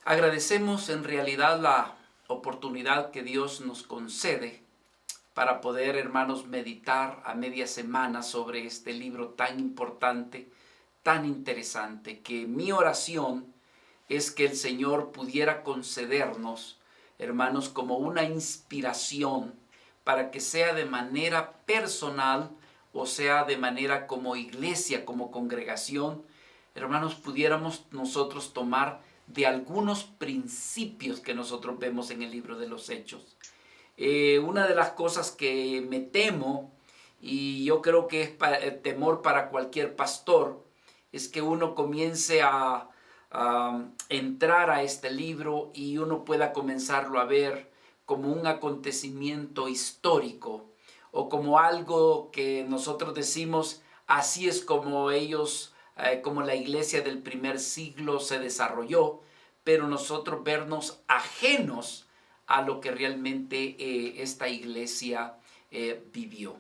Agradecemos en realidad la oportunidad que Dios nos concede para poder, hermanos, meditar a media semana sobre este libro tan importante, tan interesante, que mi oración es que el Señor pudiera concedernos, hermanos, como una inspiración para que sea de manera personal o sea de manera como iglesia, como congregación, hermanos, pudiéramos nosotros tomar de algunos principios que nosotros vemos en el libro de los Hechos. Una de las cosas que me temo, y yo creo que es temor para cualquier pastor, es que uno comience a entrar a este libro y uno pueda comenzarlo a ver como un acontecimiento histórico o como algo que nosotros decimos, así es como ellos, como la iglesia del primer siglo se desarrolló, pero nosotros vernos ajenos a lo que realmente esta iglesia vivió.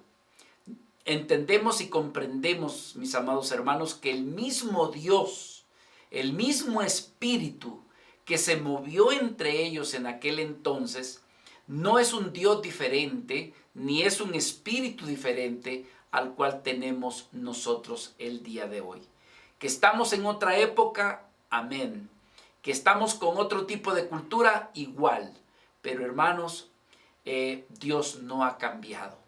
Entendemos y comprendemos, mis amados hermanos, que el mismo Dios, el mismo Espíritu que se movió entre ellos en aquel entonces, no es un Dios diferente, ni es un espíritu diferente al cual tenemos nosotros el día de hoy. Que estamos en otra época, amén. Que estamos con otro tipo de cultura, igual. Pero hermanos, Dios no ha cambiado.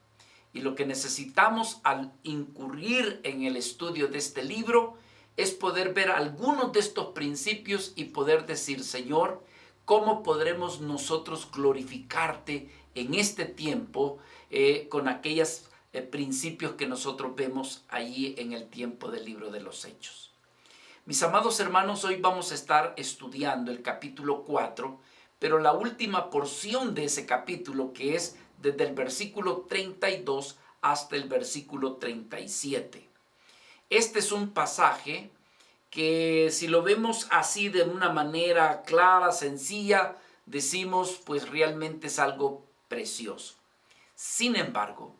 Y lo que necesitamos al incurrir en el estudio de este libro es poder ver algunos de estos principios y poder decir, Señor, ¿cómo podremos nosotros glorificarte en este tiempo con aquellos principios que nosotros vemos allí en el tiempo del libro de los Hechos? Mis amados hermanos, hoy vamos a estar estudiando el capítulo 4, pero la última porción de ese capítulo, que es desde el versículo 32 hasta el versículo 37. Este es un pasaje que, si lo vemos así de una manera clara, sencilla, decimos pues realmente es algo precioso. Sin embargo,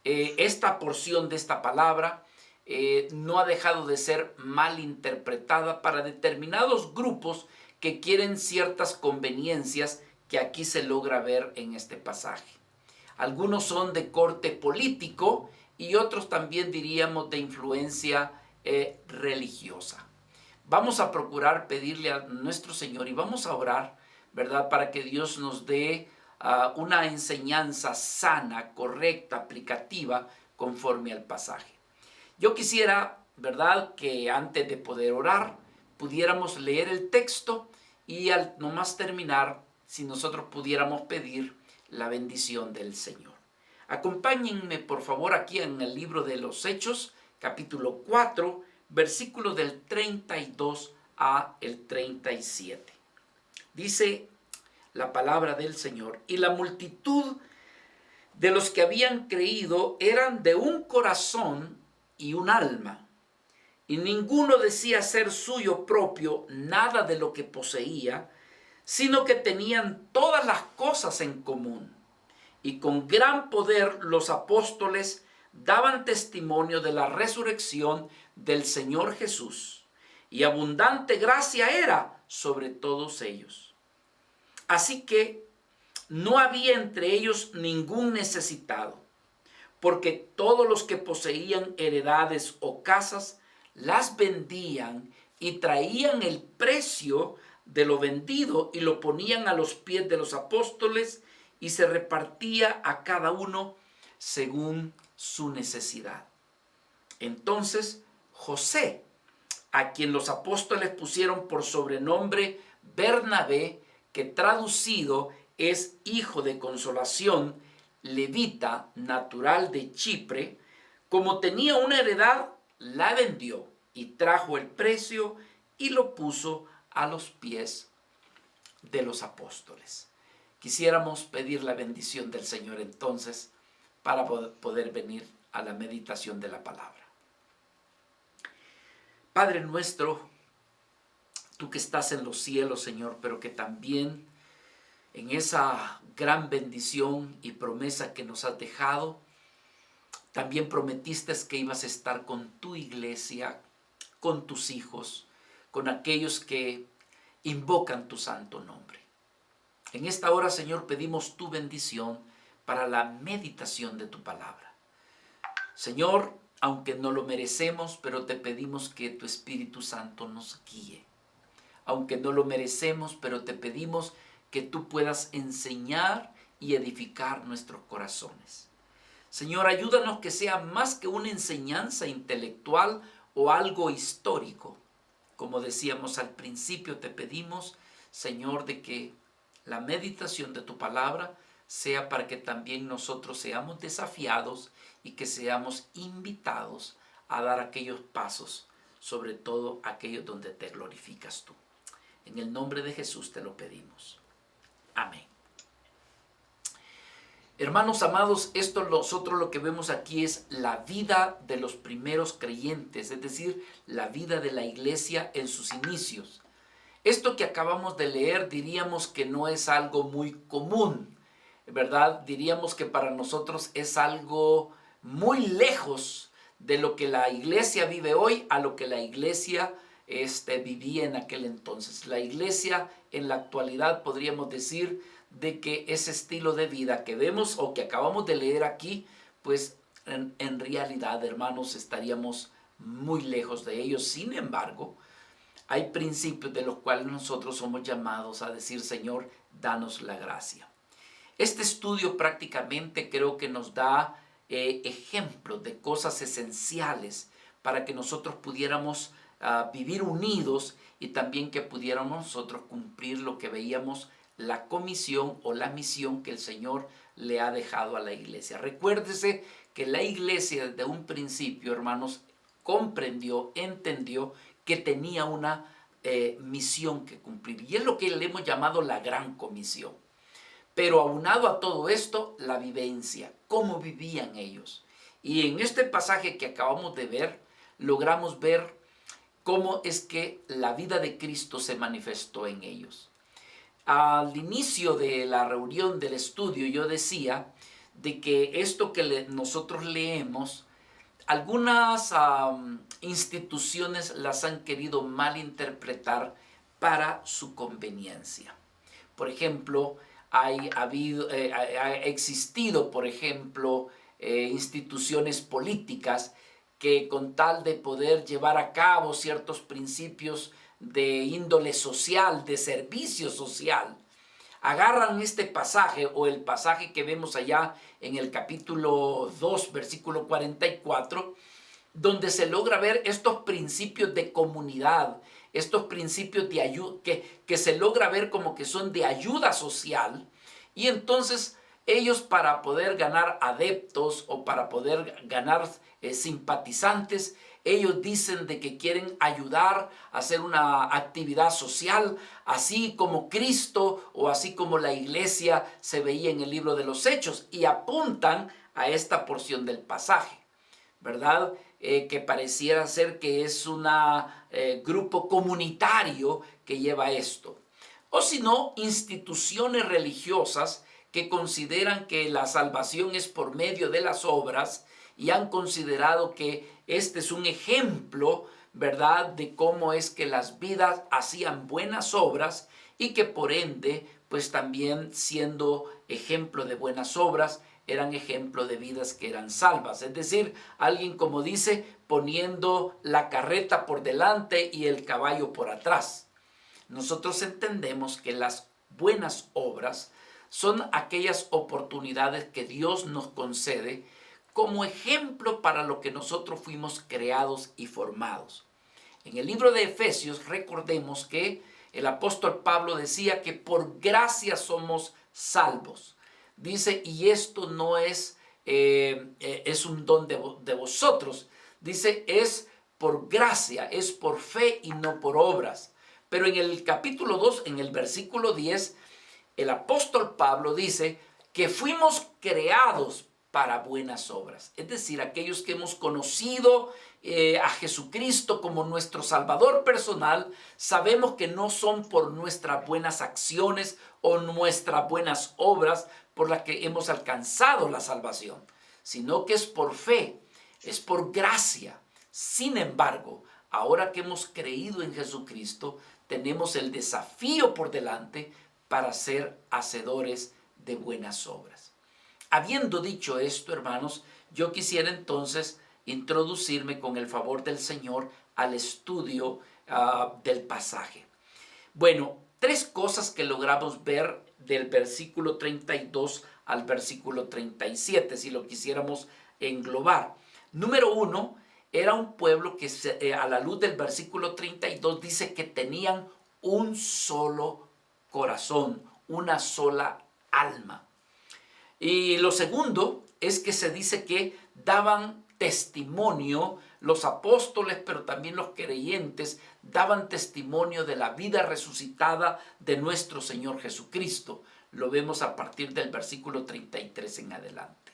esta porción de esta palabra no ha dejado de ser mal interpretada para determinados grupos que quieren ciertas conveniencias que aquí se logra ver en este pasaje. Algunos son de corte político y otros también diríamos de influencia religiosa. Vamos a procurar pedirle a nuestro Señor y vamos a orar, ¿verdad?, para que Dios nos dé una enseñanza sana, correcta, aplicativa, conforme al pasaje. Yo quisiera, ¿verdad?, que antes de poder orar, pudiéramos leer el texto y al nomás terminar, si nosotros pudiéramos pedir la bendición del Señor. Acompáñenme, por favor, aquí en el libro de los Hechos, capítulo 4, versículo del 32 a el 37. Dice la palabra del Señor: y la multitud de los que habían creído eran de un corazón y un alma, y ninguno decía ser suyo propio nada de lo que poseía, sino que tenían todas las cosas en común. Y con gran poder los apóstoles daban testimonio de la resurrección del Señor Jesús, y abundante gracia era sobre todos ellos. Así que no había entre ellos ningún necesitado, porque todos los que poseían heredades o casas las vendían y traían el precio de lo vendido y lo ponían a los pies de los apóstoles, y se repartía a cada uno según su necesidad. Entonces José, a quien los apóstoles pusieron por sobrenombre Bernabé, que traducido es hijo de consolación, levita, natural de Chipre, como tenía una heredad, la vendió y trajo el precio y lo puso a los pies de los apóstoles. Quisiéramos pedir la bendición del Señor entonces para poder venir a la meditación de la palabra. Padre nuestro, tú que estás en los cielos, Señor, pero que también en esa gran bendición y promesa que nos has dejado, también prometiste que ibas a estar con tu iglesia, con tus hijos, con aquellos que invocan tu santo nombre. En esta hora, Señor, pedimos tu bendición para la meditación de tu palabra. Señor, aunque no lo merecemos, pero te pedimos que tu Espíritu Santo nos guíe. Aunque no lo merecemos, pero te pedimos que tú puedas enseñar y edificar nuestros corazones. Señor, ayúdanos que sea más que una enseñanza intelectual o algo histórico. Como decíamos al principio, te pedimos, Señor, de que la meditación de tu palabra sea para que también nosotros seamos desafiados y que seamos invitados a dar aquellos pasos, sobre todo aquellos donde te glorificas tú. En el nombre de Jesús te lo pedimos. Amén. Hermanos amados, nosotros lo que vemos aquí es la vida de los primeros creyentes, es decir, la vida de la iglesia en sus inicios. Esto que acabamos de leer diríamos que no es algo muy común, ¿verdad? Diríamos que para nosotros es algo muy lejos de lo que la iglesia vive hoy a lo que la iglesia vivía en aquel entonces. La iglesia en la actualidad podríamos decir de que ese estilo de vida que vemos o que acabamos de leer aquí, pues en realidad, hermanos, estaríamos muy lejos de ellos. Sin embargo, hay principios de los cuales nosotros somos llamados a decir, Señor, danos la gracia. Este estudio prácticamente creo que nos da ejemplos de cosas esenciales para que nosotros pudiéramos vivir unidos y también que pudiéramos nosotros cumplir lo que veíamos, la comisión o la misión que el Señor le ha dejado a la iglesia. Recuérdese que la iglesia desde un principio, hermanos, comprendió, entendió que tenía una misión que cumplir. Y es lo que le hemos llamado la gran comisión. Pero aunado a todo esto, la vivencia, cómo vivían ellos. Y en este pasaje que acabamos de ver, logramos ver cómo es que la vida de Cristo se manifestó en ellos. Al inicio de la reunión del estudio yo decía de que esto que nosotros leemos, algunas instituciones las han querido malinterpretar para su conveniencia. Por ejemplo, ha existido, por ejemplo, instituciones políticas que con tal de poder llevar a cabo ciertos principios de índole social, de servicio social, agarran este pasaje o el pasaje que vemos allá en el capítulo 2, versículo 44, donde se logra ver estos principios de comunidad, estos principios de ayuda, que se logra ver como que son de ayuda social, y entonces ellos para poder ganar adeptos o para poder ganar simpatizantes, ellos dicen de que quieren ayudar a hacer una actividad social, así como Cristo o así como la iglesia se veía en el libro de los Hechos, y apuntan a esta porción del pasaje, ¿verdad? Que pareciera ser que es un grupo comunitario que lleva esto. O si no, instituciones religiosas que consideran que la salvación es por medio de las obras y han considerado que este es un ejemplo, ¿verdad?, de cómo es que las vidas hacían buenas obras y que por ende, pues también siendo ejemplo de buenas obras, eran ejemplo de vidas que eran salvas. Es decir, alguien como dice, poniendo la carreta por delante y el caballo por atrás. Nosotros entendemos que las buenas obras son aquellas oportunidades que Dios nos concede como ejemplo para lo que nosotros fuimos creados y formados. En el libro de Efesios recordemos que el apóstol Pablo decía que por gracia somos salvos. Dice, y esto no es un don de vosotros. Dice, es por gracia, es por fe y no por obras. Pero en el capítulo 2, en el versículo 10, el apóstol Pablo dice que fuimos creados para buenas obras. Es decir, aquellos que hemos conocido a Jesucristo como nuestro Salvador personal, sabemos que no son por nuestras buenas acciones o nuestras buenas obras por las que hemos alcanzado la salvación, sino que es por fe, es por gracia. Sin embargo, ahora que hemos creído en Jesucristo, tenemos el desafío por delante para ser hacedores de buenas obras. Habiendo dicho esto, hermanos, yo quisiera entonces introducirme con el favor del Señor al estudio del pasaje. Bueno, tres cosas que logramos ver del versículo 32 al versículo 37, si lo quisiéramos englobar. Número uno, era un pueblo que a la luz del versículo 32 dice que tenían un solo corazón, una sola alma. Y lo segundo es que se dice que daban testimonio, los apóstoles, pero también los creyentes, daban testimonio de la vida resucitada de nuestro Señor Jesucristo. Lo vemos a partir del versículo 33 en adelante.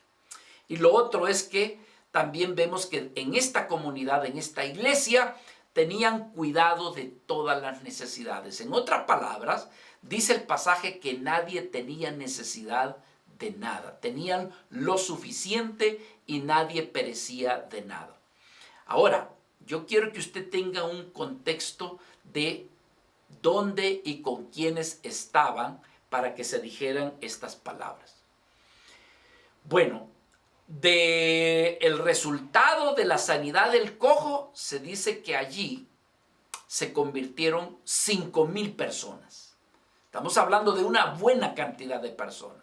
Y lo otro es que también vemos que en esta comunidad, en esta iglesia, tenían cuidado de todas las necesidades. En otras palabras, dice el pasaje que nadie tenía necesidad de nada. Tenían lo suficiente y nadie perecía de nada. Ahora, yo quiero que usted tenga un contexto de dónde y con quiénes estaban para que se dijeran estas palabras. Bueno, el resultado de la sanidad del cojo, se dice que allí se convirtieron 5,000 personas. Estamos hablando de una buena cantidad de personas.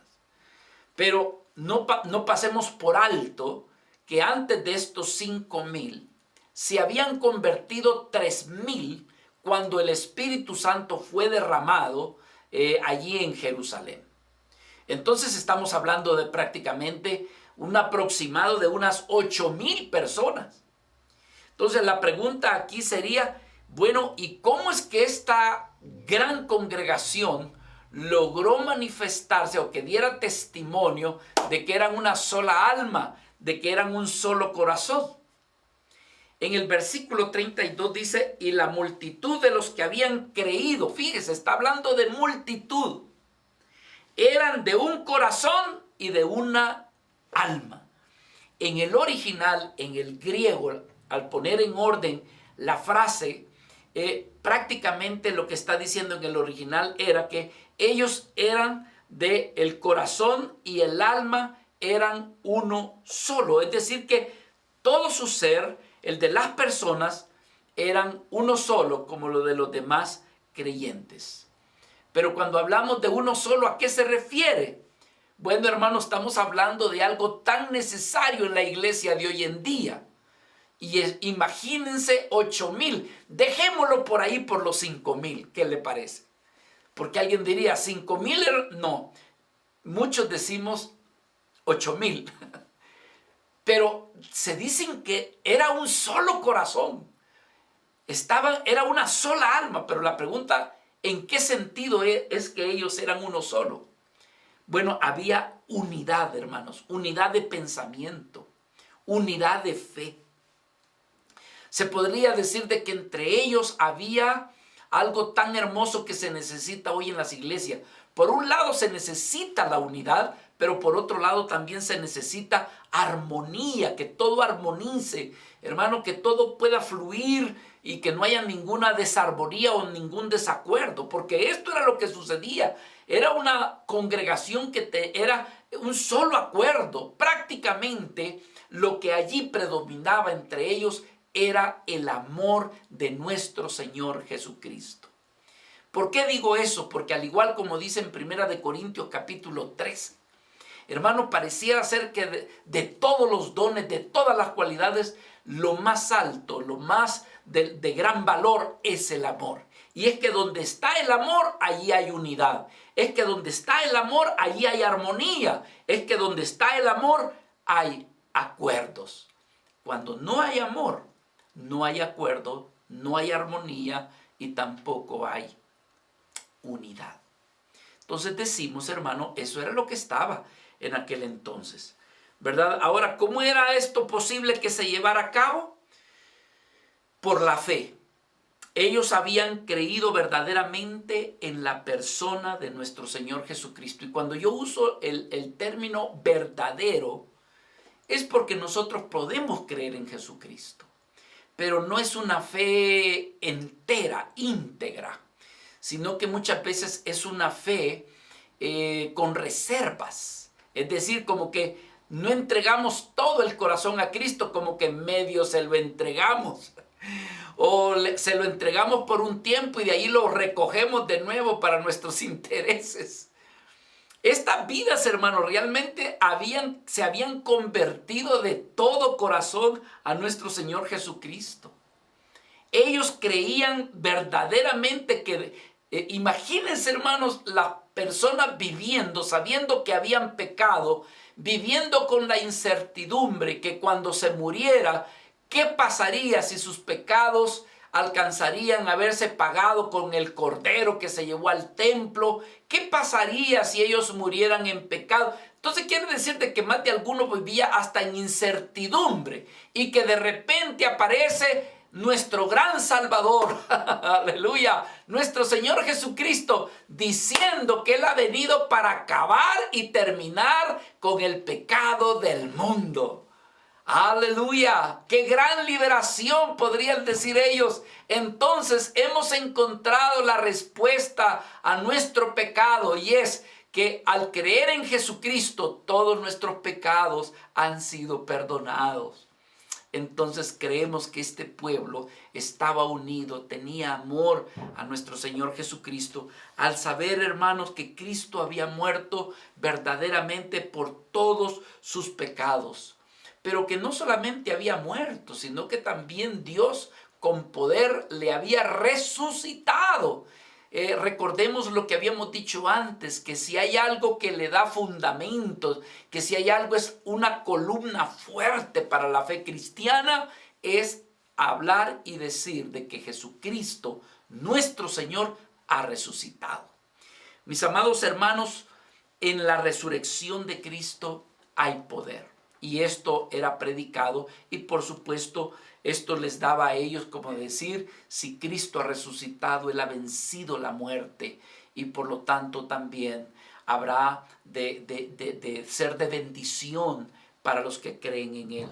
Pero no pasemos por alto que antes de estos 5,000 se habían convertido 3,000 cuando el Espíritu Santo fue derramado allí en Jerusalén. Entonces estamos hablando de prácticamente un aproximado de unas 8,000 personas. Entonces la pregunta aquí sería, bueno, ¿y cómo es que esta gran congregación logró manifestarse o que diera testimonio de que eran una sola alma, de que eran un solo corazón? En el versículo 32 dice, y la multitud de los que habían creído, fíjese, está hablando de multitud, eran de un corazón y de una alma. En el original, en el griego, al poner en orden la frase, prácticamente lo que está diciendo en el original era que ellos eran de el corazón y el alma eran uno solo. Es decir que todo su ser, el de las personas, eran uno solo como lo de los demás creyentes. Pero cuando hablamos de uno solo, ¿a qué se refiere? Bueno, hermanos, estamos hablando de algo tan necesario en la iglesia de hoy en día. Y imagínense 8,000. Dejémoslo por ahí por los 5,000. ¿Qué le parece? Porque alguien diría, 5,000, no. Muchos decimos 8,000. Pero se dicen que era un solo corazón. Era una sola alma. Pero la pregunta, ¿en qué sentido es que ellos eran uno solo? Bueno, había unidad, hermanos, unidad de pensamiento, unidad de fe. Se podría decir de que entre ellos había algo tan hermoso que se necesita hoy en las iglesias. Por un lado se necesita la unidad, pero por otro lado también se necesita armonía, que todo armonice, hermano, que todo pueda fluir y que no haya ninguna desarmonía o ningún desacuerdo, porque esto era lo que sucedía. Era una congregación que era un solo acuerdo. Prácticamente lo que allí predominaba entre ellos era el amor de nuestro Señor Jesucristo. ¿Por qué digo eso? Porque al igual como dice en 1 Corintios capítulo 13, hermano, pareciera ser que de todos los dones, de todas las cualidades, lo más alto, lo más de gran valor es el amor. Y es que donde está el amor, allí hay unidad. Es que donde está el amor, allí hay armonía. Es que donde está el amor, hay acuerdos. Cuando no hay amor, no hay acuerdo, no hay armonía y tampoco hay unidad. Entonces decimos, hermano, eso era lo que estaba en aquel entonces, ¿verdad? Ahora, ¿cómo era esto posible que se llevara a cabo? Por la fe. Ellos habían creído verdaderamente en la persona de nuestro Señor Jesucristo. Y cuando yo uso el término verdadero, es porque nosotros podemos creer en Jesucristo. pero no es una fe entera, íntegra, sino que muchas veces es una fe con reservas. Es decir, como que no entregamos todo el corazón a Cristo, como que en medio se lo entregamos. O se lo entregamos por un tiempo y de ahí lo recogemos de nuevo para nuestros intereses. Estas vidas, hermanos, realmente se habían convertido de todo corazón a nuestro Señor Jesucristo. Ellos creían verdaderamente que, imagínense, hermanos, las personas viviendo, sabiendo que habían pecado, viviendo con la incertidumbre que cuando se muriera, ¿qué pasaría si sus pecados alcanzarían a haberse pagado con el cordero que se llevó al templo? ¿Qué pasaría si ellos murieran en pecado? Entonces quiere decir de que más de alguno vivía hasta en incertidumbre y que de repente aparece nuestro gran Salvador, aleluya, nuestro Señor Jesucristo, diciendo que Él ha venido para acabar y terminar con el pecado del mundo. Aleluya, qué gran liberación podrían decir ellos. Entonces hemos encontrado la respuesta a nuestro pecado, y es que al creer en Jesucristo todos nuestros pecados han sido perdonados. Entonces creemos que este pueblo estaba unido, tenía amor a nuestro Señor Jesucristo, al saber, hermanos, que Cristo había muerto verdaderamente por todos sus pecados. Pero que no solamente había muerto, sino que también Dios con poder le había resucitado. Recordemos lo que habíamos dicho antes, que si hay algo que le da fundamentos, que si hay algo es una columna fuerte para la fe cristiana, es hablar y decir de que Jesucristo, nuestro Señor, ha resucitado. Mis amados hermanos, en la resurrección de Cristo hay poder. Y esto era predicado y por supuesto esto les daba a ellos como decir, si Cristo ha resucitado, Él ha vencido la muerte y por lo tanto también habrá de ser de bendición para los que creen en Él.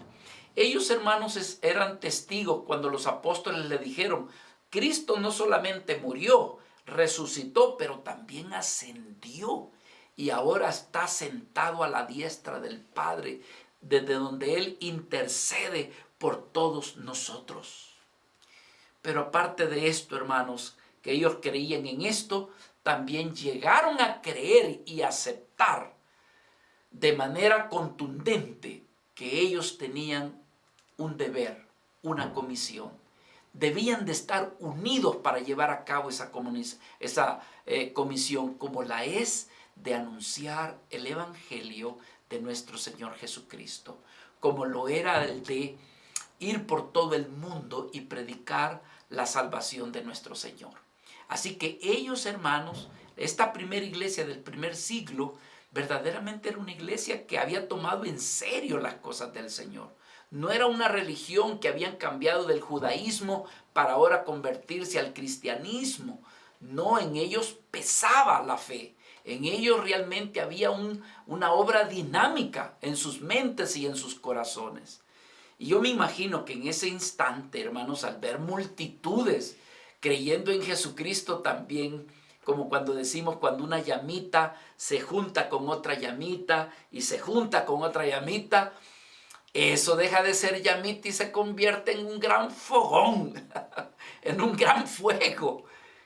Ellos, hermanos, eran testigos cuando los apóstoles le dijeron, Cristo no solamente murió, resucitó, pero también ascendió y ahora está sentado a la diestra del Padre, desde donde Él intercede por todos nosotros. Pero aparte de esto, hermanos, que ellos creían en esto, también llegaron a creer y aceptar de manera contundente que ellos tenían un deber, una comisión. Debían de estar unidos para llevar a cabo esa comisión, como la es de anunciar el Evangelio de nuestro Señor Jesucristo, como lo era el de ir por todo el mundo y predicar la salvación de nuestro Señor. Así que ellos, hermanos, esta primera iglesia del primer siglo, verdaderamente era una iglesia que había tomado en serio las cosas del Señor. No era una religión que habían cambiado del judaísmo para ahora convertirse al cristianismo. No, en ellos pesaba la fe. En ellos realmente había una obra dinámica en sus mentes y en sus corazones. Y yo me imagino que en ese instante, hermanos, al ver multitudes creyendo en Jesucristo también, como cuando decimos cuando una llamita se junta con otra llamita y se junta con otra llamita, eso deja de ser llamita y se convierte en un gran fogón, en un gran fuego,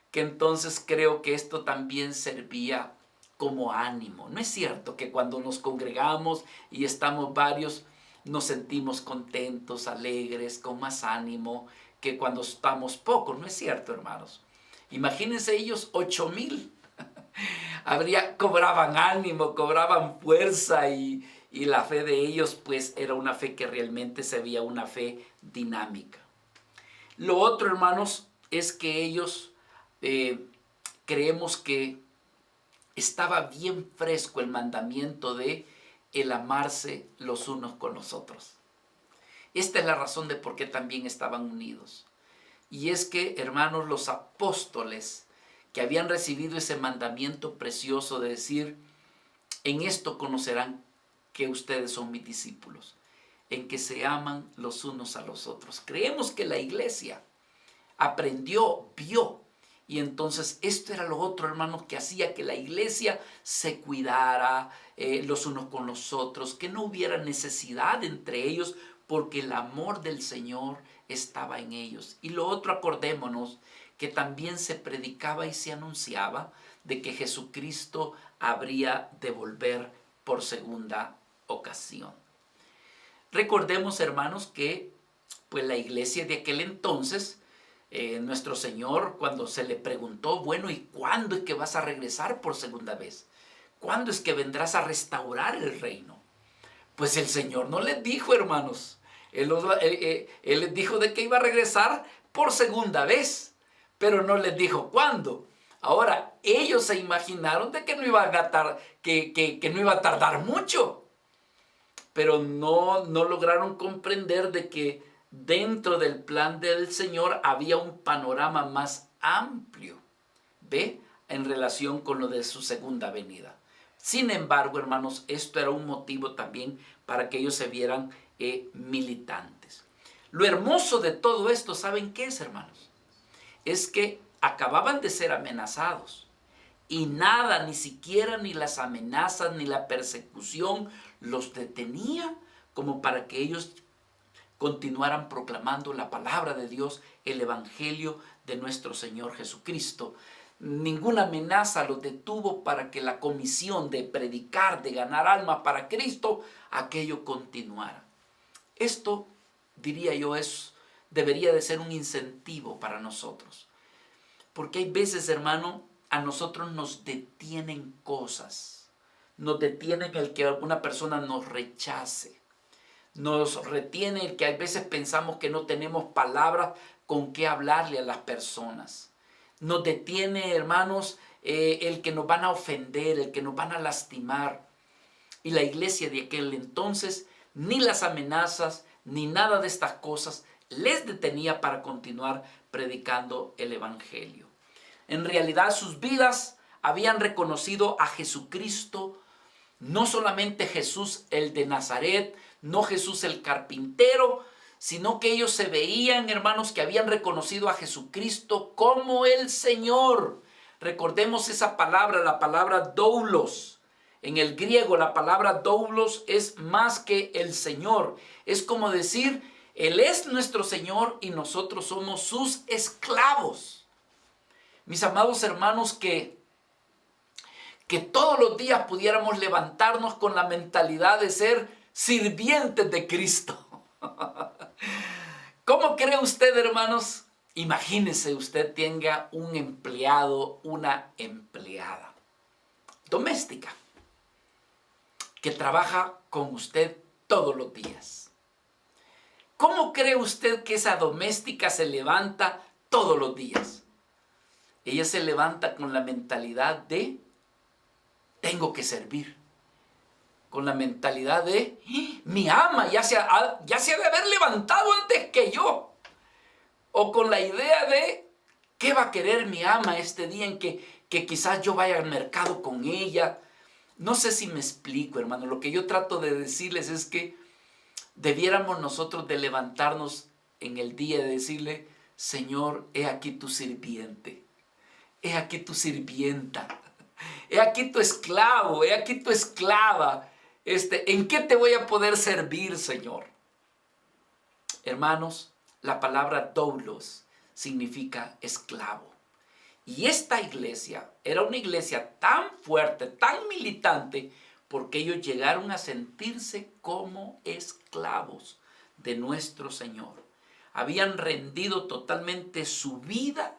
que entonces creo que esto también servía como ánimo. No es cierto que cuando nos congregamos y estamos varios, nos sentimos contentos, alegres, con más ánimo que cuando estamos pocos. No es cierto, hermanos. Imagínense ellos 8,000. Cobraban ánimo, cobraban fuerza y la fe de ellos pues era una fe que realmente se veía una fe dinámica. Lo otro, hermanos, es que ellos creemos que estaba bien fresco el mandamiento de el amarse los unos con los otros. Esta es la razón de por qué también estaban unidos. Y es que, hermanos, los apóstoles que habían recibido ese mandamiento precioso de decir, en esto conocerán que ustedes son mis discípulos, en que se aman los unos a los otros. Creemos que la iglesia aprendió, vio, y entonces esto era lo otro, hermanos, que hacía que la iglesia se cuidara los unos con los otros, que no hubiera necesidad entre ellos, porque el amor del Señor estaba en ellos. Y lo otro, acordémonos, que también se predicaba y se anunciaba de que Jesucristo habría de volver por segunda ocasión. Recordemos, hermanos, que pues la iglesia de aquel entonces, nuestro Señor, cuando se le preguntó, bueno, ¿y cuándo es que vas a regresar por segunda vez? ¿Cuándo es que vendrás a restaurar el reino? Pues el Señor no les dijo, hermanos. Él les dijo de que iba a regresar por segunda vez, pero no les dijo cuándo. Ahora, ellos se imaginaron de que no iba que no iba a tardar mucho, pero no lograron comprender de que dentro del plan del Señor había un panorama más amplio, ¿ve? En relación con lo de su segunda venida. Sin embargo, hermanos, esto era un motivo también para que ellos se vieran militantes. Lo hermoso de todo esto, ¿saben qué es, hermanos? Es que acababan de ser amenazados y nada, ni siquiera ni las amenazas ni la persecución los detenía como para que ellos continuaran proclamando la palabra de Dios, el evangelio de nuestro Señor Jesucristo. Ninguna amenaza los detuvo para que la comisión de predicar, de ganar almas para Cristo, aquello continuara. Esto, diría yo, debería de ser un incentivo para nosotros. Porque hay veces, hermano, a nosotros nos detienen cosas. Nos detienen el que una persona nos rechace. Nos retiene el que a veces pensamos que no tenemos palabras con qué hablarle a las personas. Nos detiene, hermanos, el que nos van a ofender, el que nos van a lastimar. Y la iglesia de aquel entonces, ni las amenazas, ni nada de estas cosas les detenía para continuar predicando el evangelio. En realidad sus vidas habían reconocido a Jesucristo, no solamente Jesús el de Nazaret, no Jesús el carpintero, sino que ellos se veían, hermanos, que habían reconocido a Jesucristo como el Señor. Recordemos esa palabra, la palabra doulos. En el griego la palabra doulos es más que el Señor. Es como decir, Él es nuestro Señor y nosotros somos sus esclavos. Mis amados hermanos, que todos los días pudiéramos levantarnos con la mentalidad de ser sirvientes de Cristo. ¿Cómo cree usted, hermanos? Imagínese usted tenga un empleado, una empleada doméstica que trabaja con usted todos los días. ¿Cómo cree usted que esa doméstica se levanta todos los días? Ella se levanta con la mentalidad de tengo que servir. Con la mentalidad de mi ama ya se ha de haber levantado antes que yo. O con la idea de qué va a querer mi ama este día en que quizás yo vaya al mercado con ella. No sé si me explico, hermano. Lo que yo trato de decirles es que debiéramos nosotros de levantarnos en el día y decirle, Señor, he aquí tu sirviente. He aquí tu sirvienta. He aquí tu esclavo. He aquí tu esclava. ¿En qué te voy a poder servir, Señor? Hermanos, la palabra doulos significa esclavo. Y esta iglesia era una iglesia tan fuerte, tan militante, porque ellos llegaron a sentirse como esclavos de nuestro Señor. Habían rendido totalmente su vida,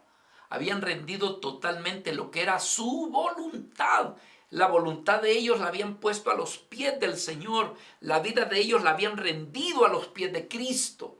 habían rendido totalmente lo que era su voluntad. La voluntad de ellos la habían puesto a los pies del Señor. La vida de ellos la habían rendido a los pies de Cristo.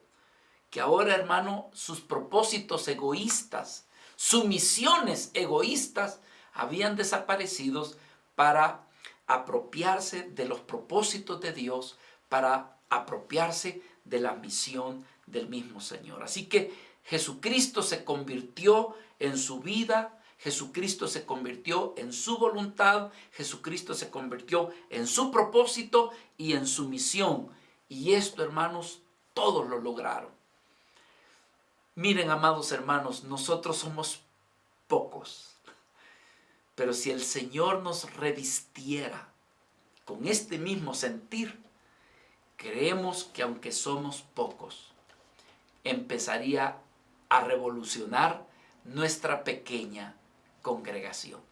Que ahora, hermano, sus propósitos egoístas, sus misiones egoístas habían desaparecido para apropiarse de los propósitos de Dios, para apropiarse de la misión del mismo Señor. Así que Jesucristo se convirtió en su vida, Jesucristo se convirtió en su voluntad, Jesucristo se convirtió en su propósito y en su misión. Y esto, hermanos, todos lo lograron. Miren, amados hermanos, nosotros somos pocos. Pero si el Señor nos revistiera con este mismo sentir, creemos que aunque somos pocos, empezaría a revolucionar nuestra pequeña congregación.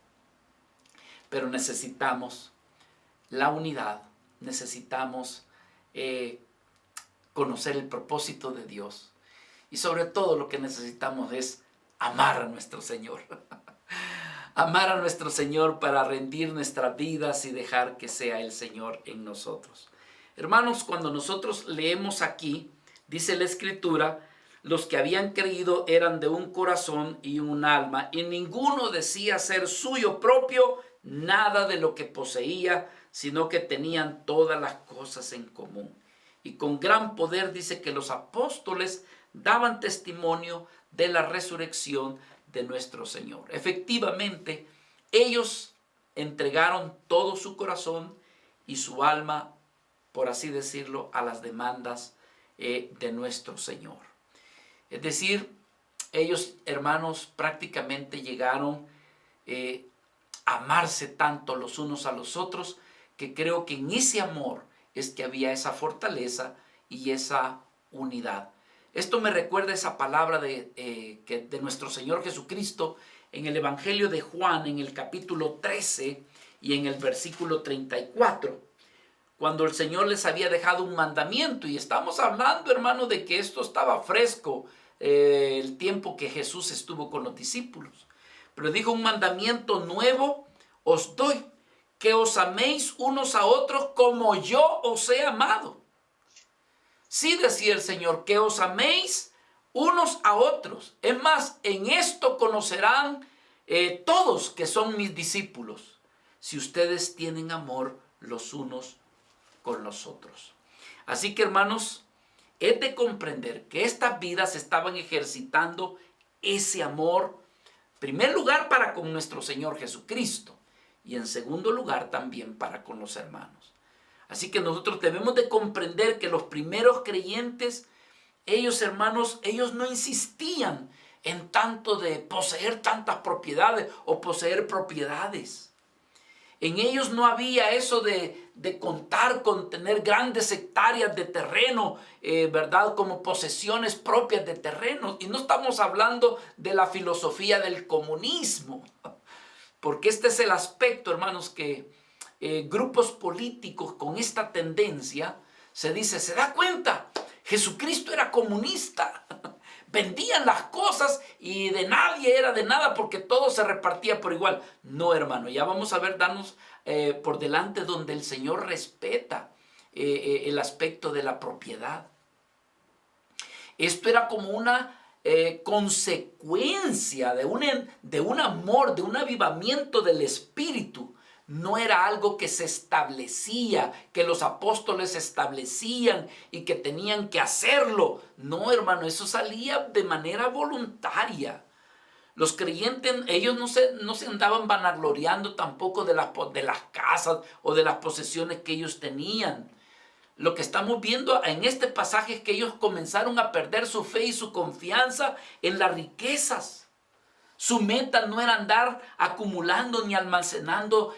Pero necesitamos la unidad, necesitamos conocer el propósito de Dios, y sobre todo lo que necesitamos es amar a nuestro Señor. Amar a nuestro Señor para rendir nuestras vidas y dejar que sea el Señor en nosotros. Hermanos, cuando nosotros leemos aquí, dice la Escritura, los que habían creído eran de un corazón y un alma, y ninguno decía ser suyo propio nada de lo que poseía, sino que tenían todas las cosas en común. Y con gran poder dice que los apóstoles daban testimonio de la resurrección de nuestro Señor. Efectivamente, ellos entregaron todo su corazón y su alma, por así decirlo, a las demandas de nuestro Señor. Es decir, ellos, hermanos, prácticamente llegaron a amarse tanto los unos a los otros, que creo que en ese amor es que había esa fortaleza y esa unidad. Esto me recuerda esa palabra de nuestro Señor Jesucristo en el Evangelio de Juan, en el capítulo 13 y en el versículo 34, cuando el Señor les había dejado un mandamiento. Y estamos hablando, hermano, de que esto estaba fresco, el tiempo que Jesús estuvo con los discípulos. Pero dijo: un mandamiento nuevo os doy, que os améis unos a otros como yo os he amado. Sí, decía el Señor, que os améis unos a otros. Es más, en esto conocerán todos que son mis discípulos, si ustedes tienen amor los unos con los otros. Así que, hermanos, es de comprender que estas vidas estaban ejercitando ese amor, en primer lugar para con nuestro Señor Jesucristo, y en segundo lugar también para con los hermanos. Así que nosotros debemos de comprender que los primeros creyentes, ellos, hermanos, ellos no insistían en tanto de poseer tantas propiedades o poseer propiedades. En ellos no había eso de contar con tener grandes hectáreas de terreno, ¿verdad? Como posesiones propias de terreno. Y no estamos hablando de la filosofía del comunismo, porque este es el aspecto, hermanos, que grupos políticos con esta tendencia se dice: ¿se da cuenta? Jesucristo era comunista. Vendían las cosas y de nadie era de nada porque todo se repartía por igual. No, hermano, ya vamos a ver, darnos por delante donde el Señor respeta el aspecto de la propiedad. Esto era como una consecuencia de un amor, de un avivamiento del Espíritu. No era algo que se establecía, que los apóstoles establecían y que tenían que hacerlo. No, hermano, eso salía de manera voluntaria. Los creyentes, ellos no se andaban vanagloriando tampoco de las casas o de las posesiones que ellos tenían. Lo que estamos viendo en este pasaje es que ellos comenzaron a perder su fe y su confianza en las riquezas. Su meta no era andar acumulando ni almacenando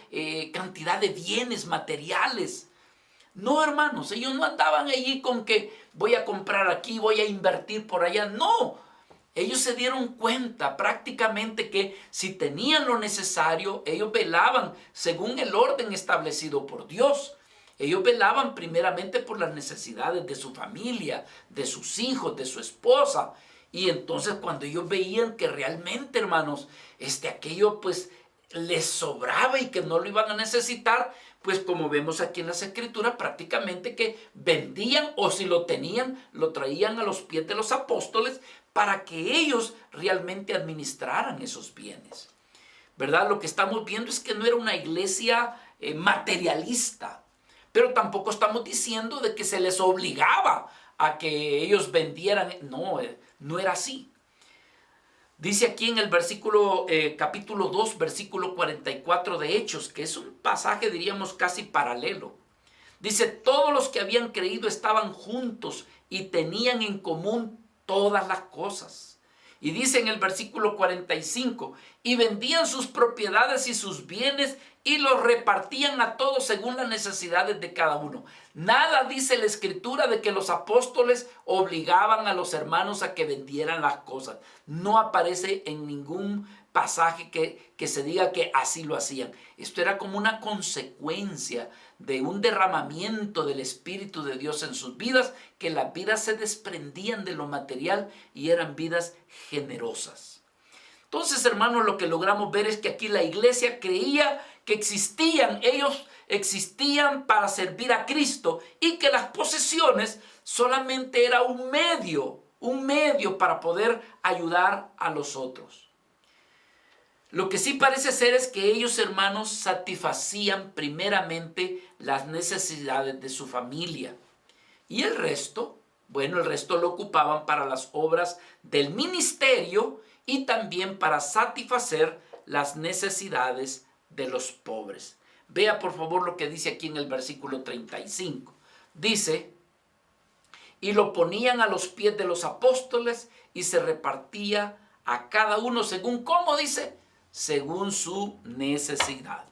cantidad de bienes materiales. No, hermanos, ellos no andaban allí con que voy a comprar aquí, voy a invertir por allá. No, ellos se dieron cuenta prácticamente que si tenían lo necesario, ellos velaban según el orden establecido por Dios. Ellos velaban primeramente por las necesidades de su familia, de sus hijos, de su esposa. Y entonces cuando ellos veían que realmente, hermanos, aquello pues les sobraba y que no lo iban a necesitar, pues como vemos aquí en las Escrituras, prácticamente que vendían, o si lo tenían, lo traían a los pies de los apóstoles para que ellos realmente administraran esos bienes. ¿Verdad? Lo que estamos viendo es que no era una iglesia materialista, pero tampoco estamos diciendo de que se les obligaba a que ellos vendieran. No, no era así. Dice aquí en el capítulo 2, versículo 44 de Hechos, que es un pasaje, diríamos, casi paralelo. Dice, todos los que habían creído estaban juntos y tenían en común todas las cosas. Y dice en el versículo 45, y vendían sus propiedades y sus bienes y los repartían a todos según las necesidades de cada uno. Nada dice la Escritura de que los apóstoles obligaban a los hermanos a que vendieran las cosas. No aparece en ningún pasaje que se diga que así lo hacían. Esto era como una consecuencia de un derramamiento del Espíritu de Dios en sus vidas, que las vidas se desprendían de lo material y eran vidas generosas. Entonces, hermanos, lo que logramos ver es que aquí la iglesia creía que ellos existían para servir a Cristo y que las posesiones solamente era un medio para poder ayudar a los otros. Lo que sí parece ser es que ellos, hermanos, satisfacían primeramente las necesidades de su familia. Y el resto, el resto lo ocupaban para las obras del ministerio y también para satisfacer las necesidades de los pobres. Vea por favor lo que dice aquí en el versículo 35. Dice, y lo ponían a los pies de los apóstoles y se repartía a cada uno según, ¿cómo dice? Según su necesidad.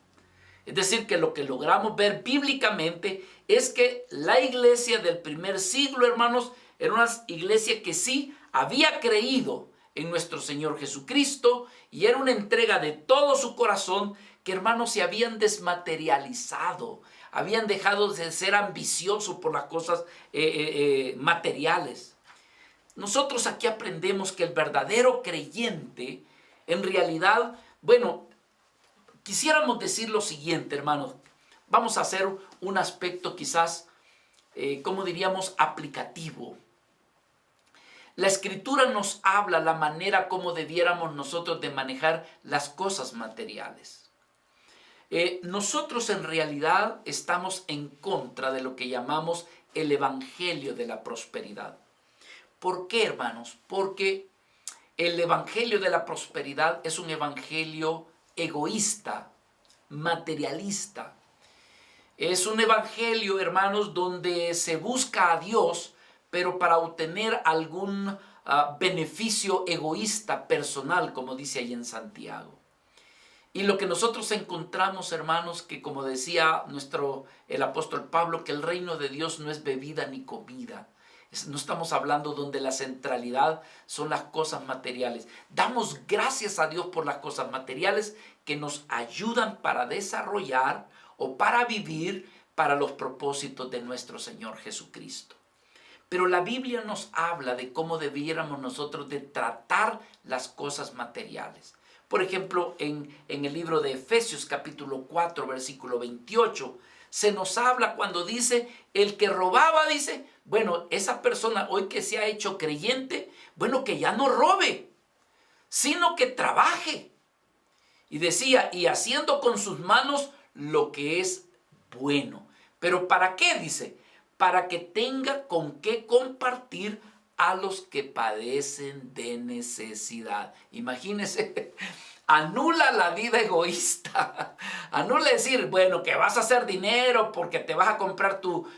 Es decir, que lo que logramos ver bíblicamente es que la iglesia del primer siglo, hermanos, era una iglesia que sí había creído en nuestro Señor Jesucristo y era una entrega de todo su corazón, que, hermanos, se habían desmaterializado, habían dejado de ser ambiciosos por las cosas materiales. Nosotros aquí aprendemos que el verdadero creyente, en realidad, quisiéramos decir lo siguiente, hermanos. Vamos a hacer un aspecto quizás, como diríamos, aplicativo. La Escritura nos habla la manera como debiéramos nosotros de manejar las cosas materiales. Nosotros en realidad estamos en contra de lo que llamamos el evangelio de la prosperidad. ¿Por qué, hermanos? Porque el evangelio de la prosperidad es un evangelio egoísta, materialista. Es un evangelio, hermanos, donde se busca a Dios, pero para obtener algún beneficio egoísta, personal, como dice ahí en Santiago. Y lo que nosotros encontramos, hermanos, que como decía el apóstol Pablo, que el reino de Dios no es bebida ni comida. No estamos hablando donde la centralidad son las cosas materiales. Damos gracias a Dios por las cosas materiales que nos ayudan para desarrollar o para vivir para los propósitos de nuestro Señor Jesucristo. Pero la Biblia nos habla de cómo debiéramos nosotros de tratar las cosas materiales. Por ejemplo, en el libro de Efesios capítulo 4, versículo 28, se nos habla cuando dice, el que robaba, dice, esa persona hoy que se ha hecho creyente, que ya no robe, sino que trabaje. Y decía, y haciendo con sus manos lo que es bueno. ¿Pero para qué? Dice, para que tenga con qué compartir a los que padecen de necesidad. Imagínense, anula la vida egoísta. Anula decir, que vas a hacer dinero porque te vas a comprar tu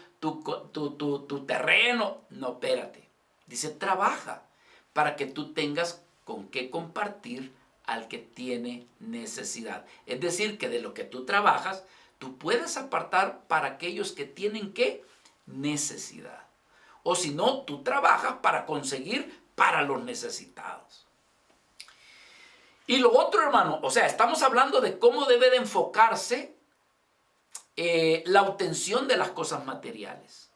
terreno. No, espérate. Dice, trabaja para que tú tengas con qué compartir al que tiene necesidad. Es decir, que de lo que tú trabajas, tú puedes apartar para aquellos que tienen ¿qué? Necesidad. O si no, tú trabajas para conseguir para los necesitados. Y lo otro, hermano, estamos hablando de cómo debe de enfocarse la obtención de las cosas materiales.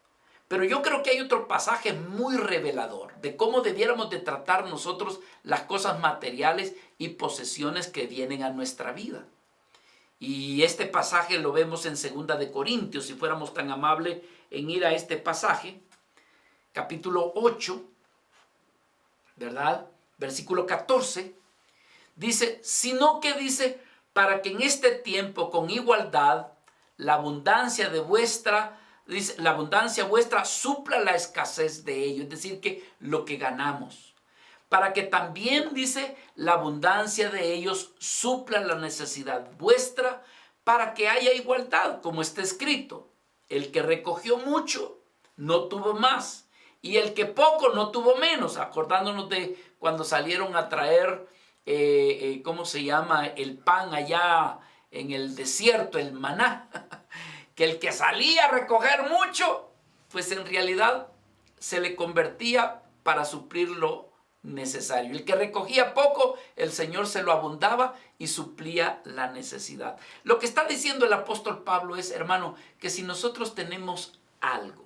Pero yo creo que hay otro pasaje muy revelador de cómo debiéramos de tratar nosotros las cosas materiales y posesiones que vienen a nuestra vida. Y este pasaje lo vemos en 2 de Corintios, si fuéramos tan amables en ir a este pasaje, capítulo 8, ¿verdad? Versículo 14, dice, sino que dice, para que en este tiempo con igualdad la abundancia vuestra supla la escasez de ellos, es decir, que lo que ganamos. Para que también, dice, la abundancia de ellos supla la necesidad vuestra, para que haya igualdad, como está escrito. el que recogió mucho no tuvo más, y el que poco no tuvo menos, acordándonos de cuando salieron a traer, ¿cómo se llama? El pan allá en el desierto, el maná, que el que salía a recoger mucho, pues en realidad se le convertía para suplir lo necesario. El que recogía poco, el Señor se lo abundaba y suplía la necesidad. Lo que está diciendo el apóstol Pablo es, hermano, que si nosotros tenemos algo,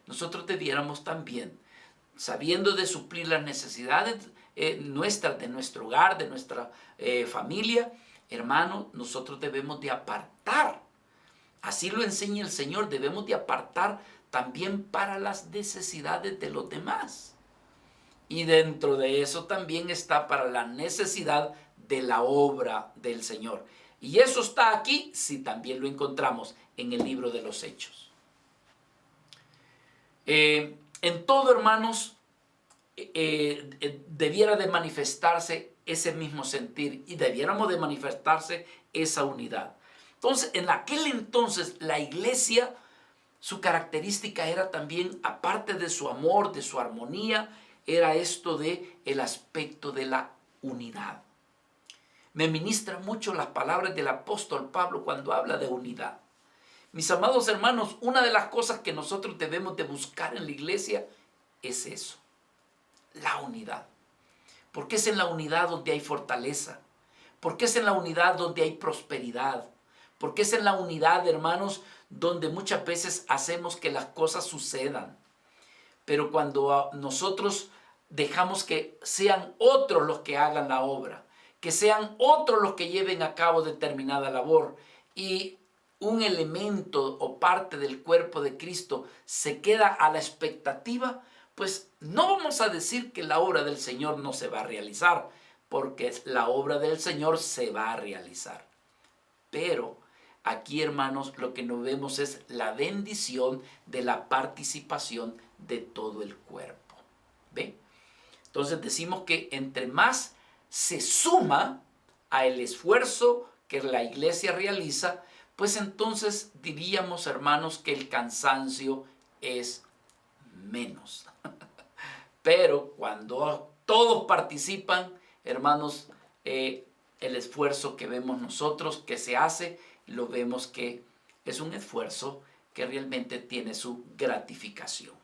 nosotros debiéramos también, sabiendo de suplir las necesidades nuestras, de nuestro hogar, de nuestra familia, hermano, nosotros debemos de apartar. Así lo enseña el Señor, debemos de apartar también para las necesidades de los demás. Y dentro de eso también está para la necesidad de la obra del Señor. Y eso está aquí, si también lo encontramos en el libro de los Hechos. En todo, hermanos, debiera de manifestarse ese mismo sentir y debiéramos de manifestarse esa unidad. Entonces, en aquel entonces, la iglesia, su característica era también, aparte de su amor, de su armonía, era esto de el aspecto de la unidad. Me ministra mucho las palabras del apóstol Pablo cuando habla de unidad. Mis amados hermanos, una de las cosas que nosotros debemos de buscar en la iglesia es eso, la unidad. Porque es en la unidad donde hay fortaleza, porque es en la unidad donde hay prosperidad, porque es en la unidad, hermanos, donde muchas veces hacemos que las cosas sucedan. Pero cuando nosotros dejamos que sean otros los que hagan la obra, que sean otros los que lleven a cabo determinada labor, y un elemento o parte del cuerpo de Cristo se queda a la expectativa, pues no vamos a decir que la obra del Señor no se va a realizar, porque la obra del Señor se va a realizar. Pero aquí, hermanos, lo que nos vemos es la bendición de la participación de todo el cuerpo. ¿Ve? Entonces decimos que entre más se suma al esfuerzo que la iglesia realiza, pues entonces diríamos, hermanos, que el cansancio es menos. Pero cuando todos participan, hermanos, el esfuerzo que vemos nosotros que se hace, lo vemos que es un esfuerzo que realmente tiene su gratificación.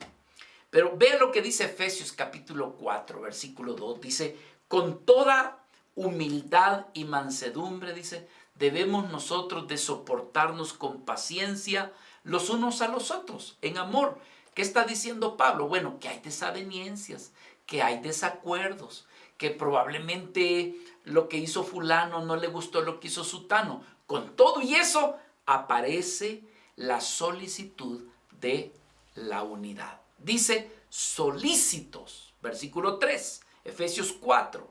Pero vea lo que dice Efesios capítulo 4, versículo 2. Dice, con toda humildad y mansedumbre, dice, debemos nosotros de soportarnos con paciencia los unos a los otros, en amor. ¿Qué está diciendo Pablo? Bueno, que hay desavenencias, que hay desacuerdos, que probablemente lo que hizo fulano no le gustó lo que hizo sutano. Con todo y eso aparece la solicitud de la unidad. Dice solícitos, versículo 3, Efesios 4,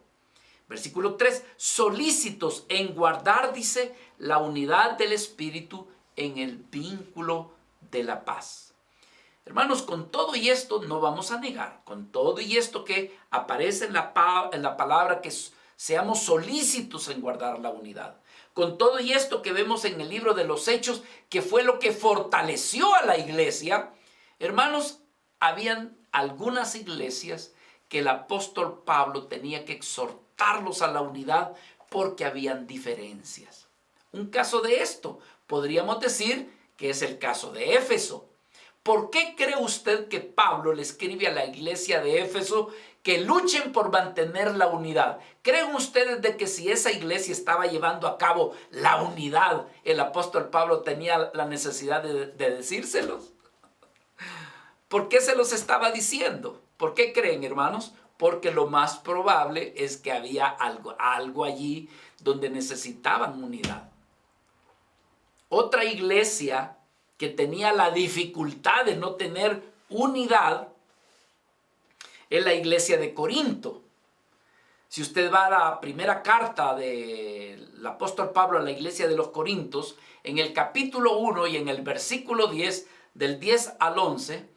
versículo 3, solícitos en guardar, dice, la unidad del Espíritu en el vínculo de la paz. Hermanos, con todo y esto no vamos a negar, con todo y esto que aparece en la palabra, que seamos solícitos en guardar la unidad. Con todo y esto que vemos en el libro de los Hechos, que fue lo que fortaleció a la iglesia, hermanos, habían algunas iglesias que el apóstol Pablo tenía que exhortarlos a la unidad porque habían diferencias. Un caso de esto podríamos decir que es el caso de Éfeso. ¿Por qué cree usted que Pablo le escribe a la iglesia de Éfeso que luchen por mantener la unidad? ¿Creen ustedes de que si esa iglesia estaba llevando a cabo la unidad, el apóstol Pablo tenía la necesidad de decírselos? ¿Por qué se los estaba diciendo? ¿Por qué creen, hermanos? Porque lo más probable es que había algo allí donde necesitaban unidad. Otra iglesia que tenía la dificultad de no tener unidad es la iglesia de Corinto. Si usted va a la primera carta del apóstol Pablo a la iglesia de los Corintios, en el capítulo 1 y en el versículo 10, del 10 al 11,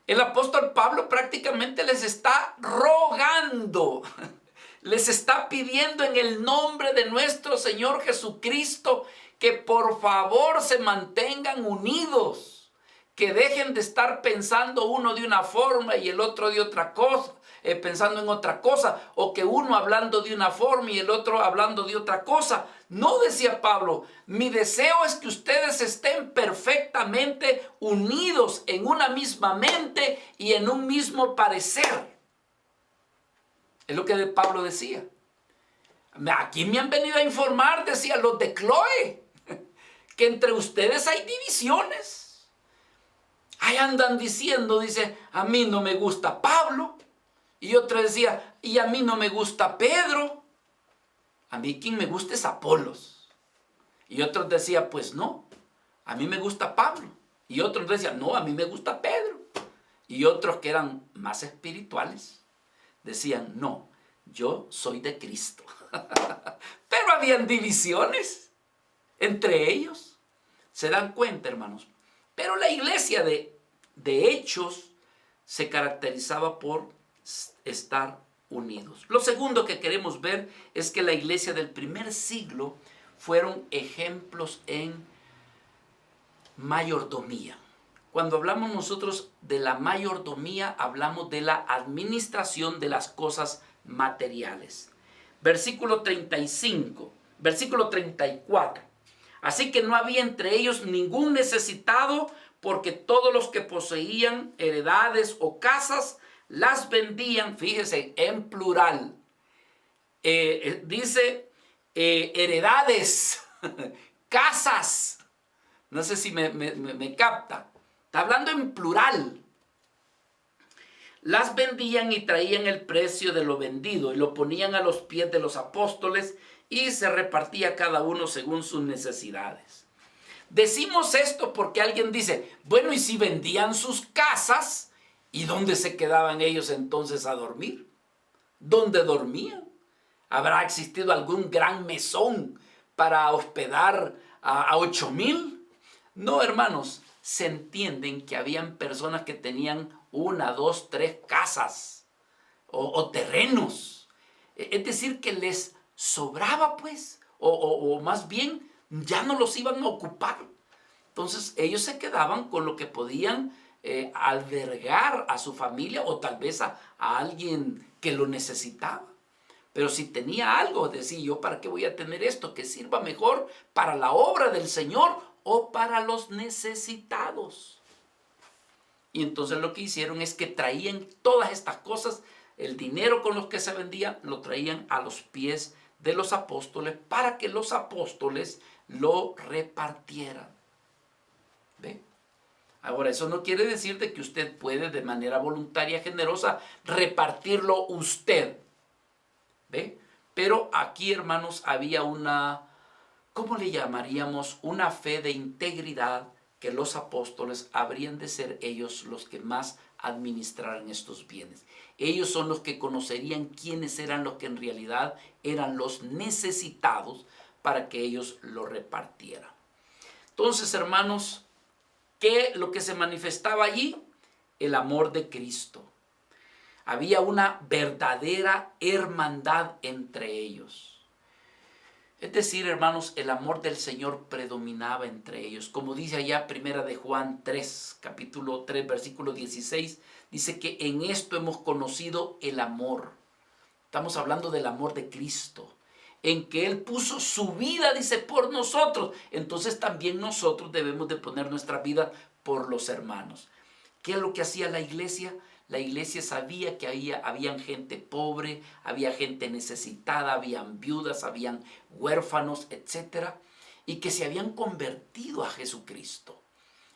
el apóstol Pablo prácticamente les está rogando, les está pidiendo en el nombre de nuestro Señor Jesucristo que por favor se mantengan unidos. que dejen de estar pensando uno de una forma y el otro de otra cosa, pensando en otra cosa, o que uno hablando de una forma y el otro hablando de otra cosa. No, decía Pablo, mi deseo es que ustedes estén perfectamente unidos en una misma mente y en un mismo parecer. Es lo que Pablo decía. Aquí me han venido a informar, decía, los de Chloe, que entre ustedes hay divisiones. Ahí andan diciendo, dice, a mí no me gusta Pablo. Y otro decía, y a mí no me gusta Pedro. A mí quien me gusta es Apolos. Y otros decía, pues no, a mí me gusta Pablo. Y otros decían, no, a mí me gusta Pedro. Y otros que eran más espirituales decían, no, yo soy de Cristo. Pero habían divisiones entre ellos. ¿Se dan cuenta, hermanos? Pero la iglesia de Hechos se caracterizaba por estar unidos. Lo segundo que queremos ver es que la iglesia del primer siglo fueron ejemplos en mayordomía. Cuando hablamos nosotros de la mayordomía, hablamos de la administración de las cosas materiales. Versículo 35, versículo 34. Así que no había entre ellos ningún necesitado, porque todos los que poseían heredades o casas las vendían, fíjese, en plural. Dice heredades, casas. No sé si me capta. Está hablando en plural. Las vendían y traían el precio de lo vendido y lo ponían a los pies de los apóstoles y se repartía cada uno según sus necesidades. Decimos esto porque alguien dice, bueno, ¿y si vendían sus casas? ¿Y dónde se quedaban ellos entonces a dormir? ¿Dónde dormían? ¿Habrá existido algún gran mesón para hospedar a 8,000? No, hermanos, se entienden que habían personas que tenían 1, 2, 3 casas o terrenos. Es decir, que les sobraba, pues, o más bien ya no los iban a ocupar. Entonces ellos se quedaban con lo que podían albergar a su familia o tal vez a alguien que lo necesitaba. Pero si tenía algo, decía yo, ¿para qué voy a tener esto? Que sirva mejor para la obra del Señor o para los necesitados. Y entonces lo que hicieron es que traían todas estas cosas, el dinero con los que se vendía, lo traían a los pies de los apóstoles para que los apóstoles lo repartieran. ¿Ve? Ahora, eso no quiere decir de que usted puede de manera voluntaria, generosa, repartirlo usted. ¿Ve? Pero aquí, hermanos, había una, ¿cómo le llamaríamos? Una fe de integridad que los apóstoles habrían de ser ellos los que más administraran estos bienes. Ellos son los que conocerían quiénes eran los que en realidad eran los necesitados para que ellos lo repartieran. Entonces, hermanos, ¿qué es lo que se manifestaba allí? El amor de Cristo. Había una verdadera hermandad entre ellos. Es decir, hermanos, el amor del Señor predominaba entre ellos. Como dice allá primera de Juan 3, capítulo 3, versículo 16, dice que en esto hemos conocido el amor. Estamos hablando del amor de Cristo, en que Él puso su vida, dice, por nosotros. Entonces también nosotros debemos de poner nuestra vida por los hermanos. ¿Qué es lo que hacía la iglesia? La iglesia sabía que habían gente pobre, había gente necesitada, habían viudas, habían huérfanos, etc. Y que se habían convertido a Jesucristo.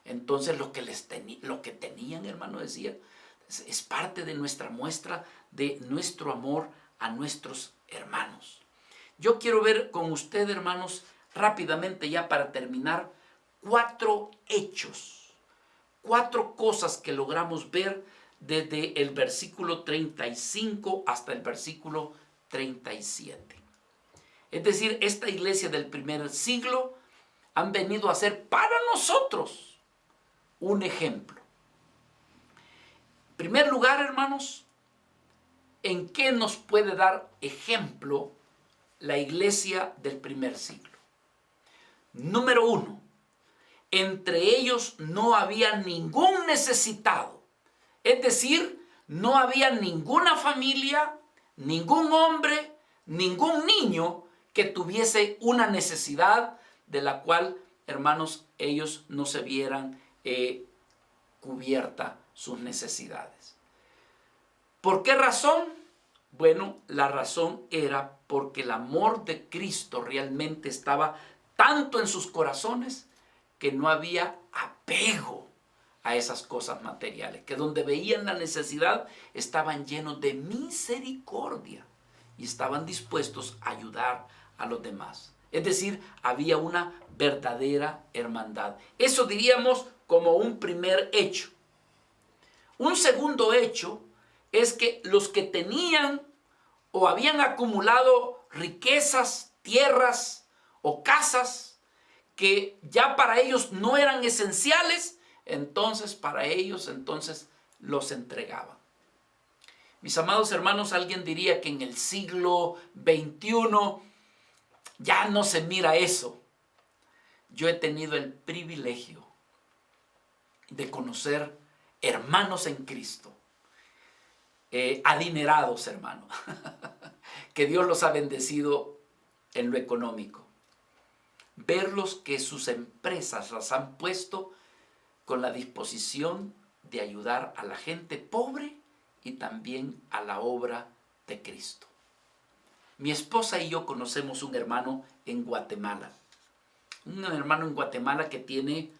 Entonces lo que tenían, hermano, decía, es parte de nuestra muestra de nuestro amor a nuestros hermanos. Yo quiero ver con usted, hermanos, rápidamente ya para terminar, 4 hechos, 4 cosas que logramos ver desde el versículo 35 hasta el versículo 37. Es decir, esta iglesia del primer siglo han venido a ser para nosotros un ejemplo. En primer lugar, hermanos, ¿en qué nos puede dar ejemplo la iglesia del primer siglo? Número 1, entre ellos no había ningún necesitado. Es decir, no había ninguna familia, ningún hombre, ningún niño que tuviese una necesidad de la cual, hermanos, ellos no se vieran cubierta sus necesidades. ¿Por qué razón? Bueno, la razón era porque el amor de Cristo realmente estaba tanto en sus corazones que no había apego a esas cosas materiales, que donde veían la necesidad estaban llenos de misericordia y estaban dispuestos a ayudar a los demás. Es decir, había una verdadera hermandad. Eso diríamos como un primer hecho. Un segundo hecho es que los que tenían o habían acumulado riquezas, tierras o casas que ya para ellos no eran esenciales, entonces para ellos los entregaban. Mis amados hermanos, alguien diría que en el siglo XXI ya no se mira eso. Yo he tenido el privilegio de conocer hermanos en Cristo, adinerados hermanos, que Dios los ha bendecido en lo económico. Verlos que sus empresas las han puesto con la disposición de ayudar a la gente pobre y también a la obra de Cristo. Mi esposa y yo conocemos un hermano en Guatemala. Un hermano en Guatemala que tiene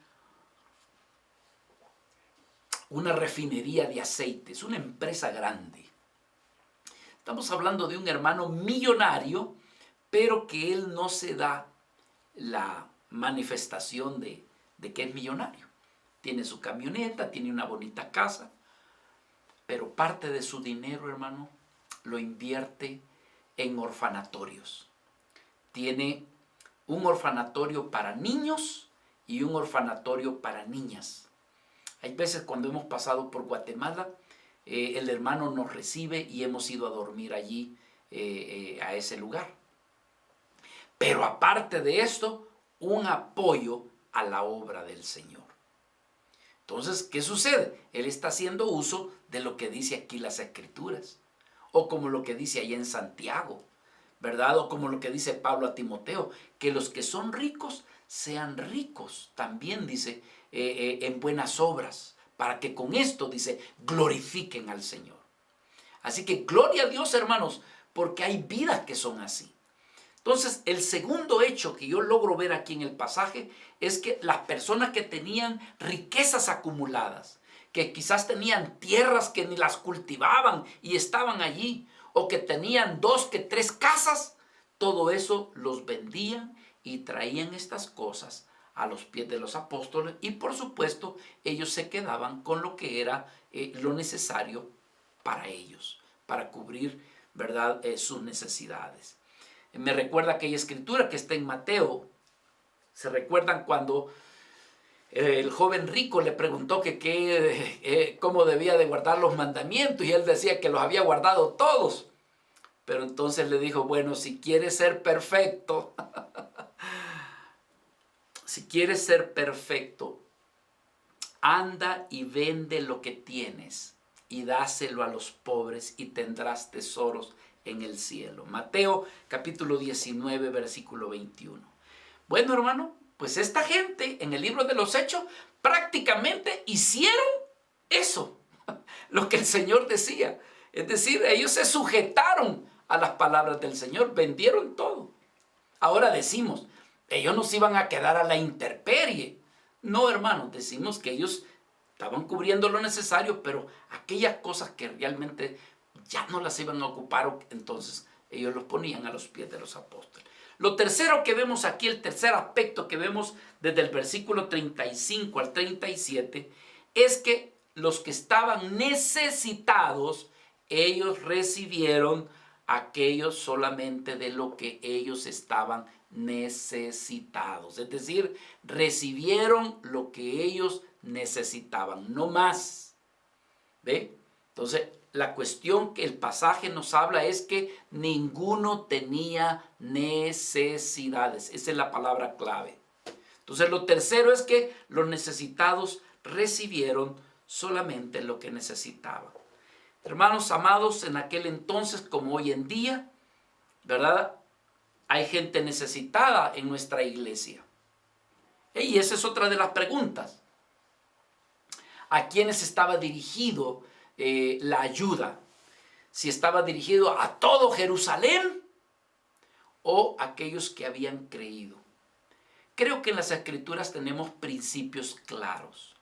una refinería de aceites, una empresa grande. Estamos hablando de un hermano millonario, pero que él no se da la manifestación de que es millonario. Tiene su camioneta, tiene una bonita casa, pero parte de su dinero, hermano, lo invierte en orfanatorios. Tiene un orfanatorio para niños y un orfanatorio para niñas. Hay veces cuando hemos pasado por Guatemala, el hermano nos recibe y hemos ido a dormir allí a ese lugar. Pero aparte de esto, un apoyo a la obra del Señor. Entonces, ¿qué sucede? Él está haciendo uso de lo que dice aquí las Escrituras, o como lo que dice ahí en Santiago, ¿verdad? O como lo que dice Pablo a Timoteo, que los que son ricos sean ricos, también dice, en buenas obras, para que con esto, dice, glorifiquen al Señor. Así que gloria a Dios, hermanos, porque hay vidas que son así. Entonces, el segundo hecho que yo logro ver aquí en el pasaje es que las personas que tenían riquezas acumuladas, que quizás tenían tierras que ni las cultivaban y estaban allí, o que tenían 2 que 3 casas, todo eso los vendían y traían estas cosas a los pies de los apóstoles y por supuesto ellos se quedaban con lo que era lo necesario para ellos, para cubrir, ¿verdad?, sus necesidades. Me recuerda aquella escritura que está en Mateo. ¿Se recuerdan cuando el joven rico le preguntó cómo debía de guardar los mandamientos? Y él decía que los había guardado todos. Pero entonces le dijo, bueno, si quieres ser perfecto, anda y vende lo que tienes y dáselo a los pobres y tendrás tesoros en el cielo. Mateo capítulo 19, versículo 21. Bueno, hermano, pues esta gente en el libro de los Hechos prácticamente hicieron eso, lo que el Señor decía. Es decir, ellos se sujetaron a las palabras del Señor, vendieron todo. Ahora decimos, ellos no se iban a quedar a la intemperie. No, hermano, decimos que ellos estaban cubriendo lo necesario, pero aquellas cosas que realmente ya no las iban a ocupar, entonces ellos los ponían a los pies de los apóstoles. Lo tercero que vemos aquí, el tercer aspecto que vemos desde el versículo 35 al 37, es que los que estaban necesitados, ellos recibieron aquello solamente de lo que ellos estaban necesitados. Es decir, recibieron lo que ellos necesitaban, no más. ¿Ve? Entonces, la cuestión que el pasaje nos habla es que ninguno tenía necesidades. Esa es la palabra clave. Entonces lo tercero es que los necesitados recibieron solamente lo que necesitaban. Hermanos amados, en aquel entonces como hoy en día, ¿verdad? Hay gente necesitada en nuestra iglesia. Y esa es otra de las preguntas. ¿A quiénes estaba dirigido la ayuda? Si estaba dirigido a todo Jerusalén o a aquellos que habían creído. Creo que en las Escrituras tenemos principios claros.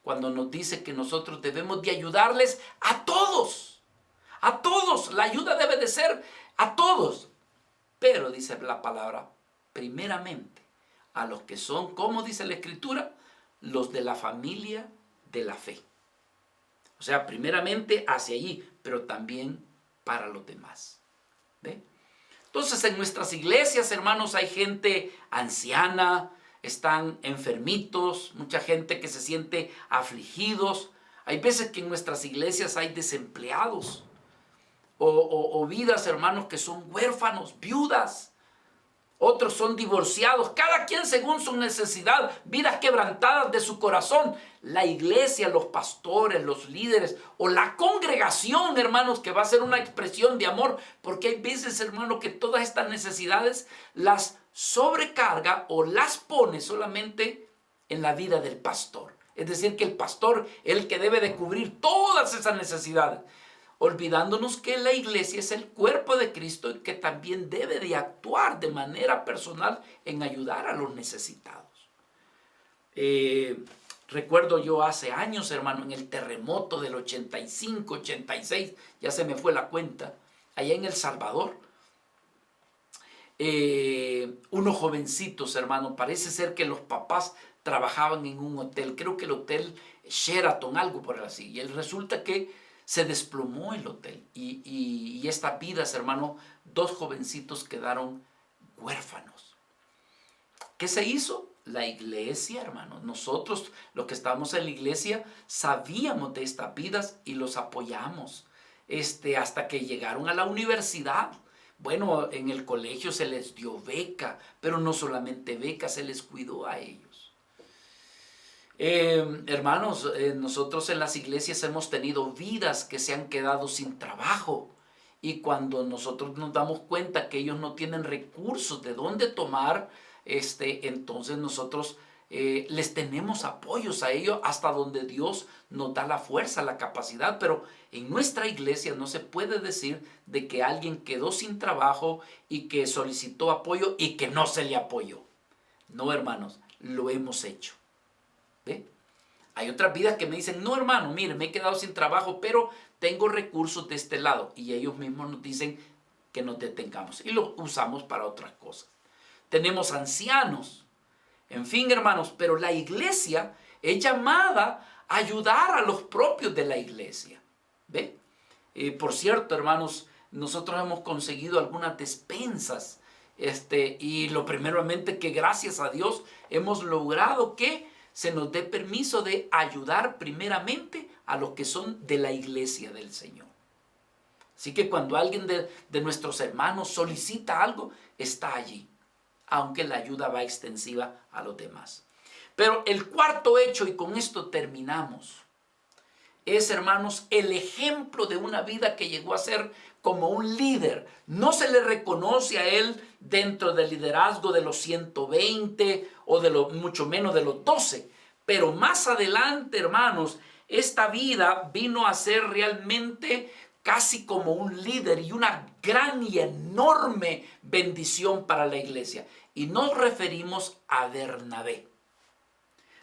Cuando nos dice que nosotros debemos de ayudarles a todos. A todos. La ayuda debe de ser a todos. Pero dice la palabra, primeramente, a los que son, como dice la Escritura, los de la familia de la fe. O sea, primeramente hacia allí, pero también para los demás. ¿Ve? Entonces, en nuestras iglesias, hermanos, hay gente anciana, están enfermitos, mucha gente que se siente afligidos. Hay veces que en nuestras iglesias hay desempleados o vidas, hermanos, que son huérfanos, viudas. Otros son divorciados, cada quien según su necesidad, vidas quebrantadas de su corazón. La iglesia, los pastores, los líderes o la congregación, hermanos, que va a ser una expresión de amor, porque hay veces, hermanos, que todas estas necesidades las sobrecarga o las pone solamente en la vida del pastor. Es decir, que el pastor es el que debe de cubrir todas esas necesidades, olvidándonos que la iglesia es el cuerpo de Cristo y que también debe de actuar de manera personal en ayudar a los necesitados. Recuerdo yo hace años, hermano, en el terremoto del 85, 86, ya se me fue la cuenta, allá en El Salvador, unos jovencitos, hermano, parece ser que los papás trabajaban en un hotel, creo que el hotel Sheraton, algo por así, y resulta que se desplomó el hotel y estas vidas, hermano, dos jovencitos quedaron huérfanos. ¿Qué se hizo? La iglesia, hermano. Nosotros, los que estábamos en la iglesia, sabíamos de estas vidas y los apoyamos hasta que llegaron a la universidad. Bueno, en el colegio se les dio beca, pero no solamente beca, se les cuidó a ellos. Hermanos, nosotros en las iglesias hemos tenido vidas que se han quedado sin trabajo y cuando nosotros nos damos cuenta que ellos no tienen recursos de dónde tomar, entonces nosotros les tenemos apoyos a ellos hasta donde Dios nos da la fuerza, la capacidad, pero en nuestra iglesia no se puede decir de que alguien quedó sin trabajo y que solicitó apoyo y que no se le apoyó. No, hermanos, lo hemos hecho. ¿Ve? Hay otras vidas que me dicen, no, hermano, mire, me he quedado sin trabajo, pero tengo recursos de este lado. Y ellos mismos nos dicen que nos detengamos y lo usamos para otras cosas. Tenemos ancianos, en fin, hermanos, pero la iglesia es llamada a ayudar a los propios de la iglesia. ¿Ve? Por cierto, hermanos, nosotros hemos conseguido algunas despensas y lo primeramente que gracias a Dios hemos logrado que se nos dé permiso de ayudar primeramente a los que son de la iglesia del Señor. Así que cuando alguien de nuestros hermanos solicita algo, está allí, aunque la ayuda va extensiva a los demás. Pero el cuarto hecho, y con esto terminamos, es, hermanos, el ejemplo de una vida que llegó a ser como un líder. No se le reconoce a él dentro del liderazgo de los 120 o mucho menos de los 12. Pero más adelante, hermanos, esta vida vino a ser realmente casi como un líder y una gran y enorme bendición para la iglesia. Y nos referimos a Bernabé.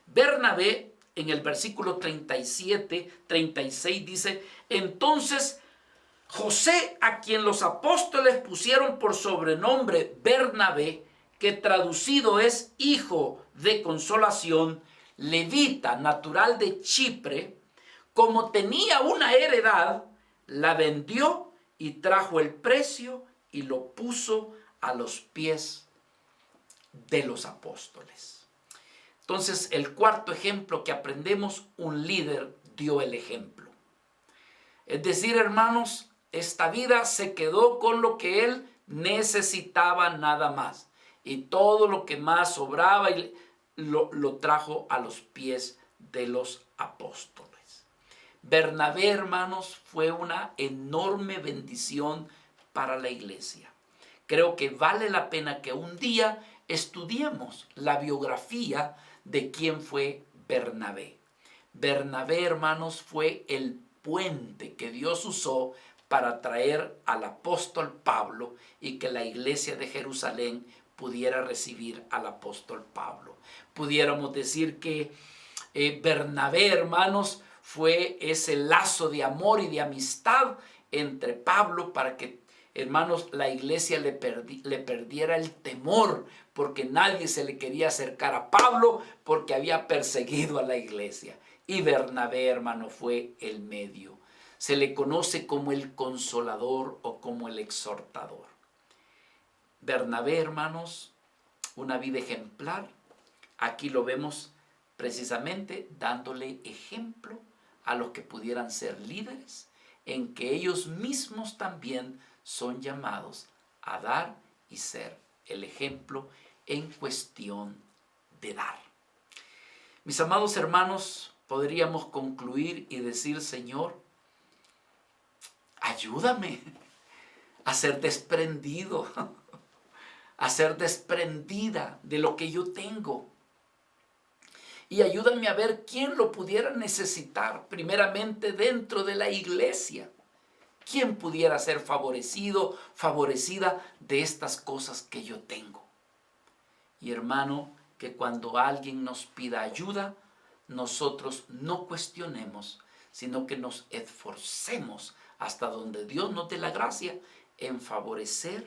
Bernabé, en el versículo 37, 36 dice, entonces José, a quien los apóstoles pusieron por sobrenombre Bernabé, que traducido es hijo de consolación, levita, natural de Chipre, como tenía una heredad, la vendió y trajo el precio y lo puso a los pies de los apóstoles. Entonces, el cuarto ejemplo que aprendemos, un líder dio el ejemplo. Es decir, hermanos, esta vida se quedó con lo que él necesitaba nada más. Y todo lo que más sobraba, lo trajo a los pies de los apóstoles. Bernabé, hermanos, fue una enorme bendición para la iglesia. Creo que vale la pena que un día estudiemos la biografía de quién fue Bernabé. Bernabé, hermanos, fue el puente que Dios usó para traer al apóstol Pablo y que la iglesia de Jerusalén pudiera recibir al apóstol Pablo. Pudiéramos decir que Bernabé, hermanos, fue ese lazo de amor y de amistad entre Pablo para que, hermanos, la iglesia le perdiera el temor, porque nadie se le quería acercar a Pablo porque había perseguido a la iglesia. Y Bernabé, hermano, fue el medio. Se le conoce como el consolador o como el exhortador. Bernabé, hermanos, una vida ejemplar. Aquí lo vemos precisamente dándole ejemplo a los que pudieran ser líderes, en que ellos mismos también son llamados a dar y ser el ejemplo en cuestión de dar. Mis amados hermanos, podríamos concluir y decir: Señor, ayúdame a ser desprendido, a ser desprendida de lo que yo tengo. Y ayúdame a ver quién lo pudiera necesitar, primeramente dentro de la iglesia. ¿Quién pudiera ser favorecido, favorecida de estas cosas que yo tengo? Y hermano, que cuando alguien nos pida ayuda, nosotros no cuestionemos, sino que nos esforcemos hasta donde Dios nos dé la gracia en favorecer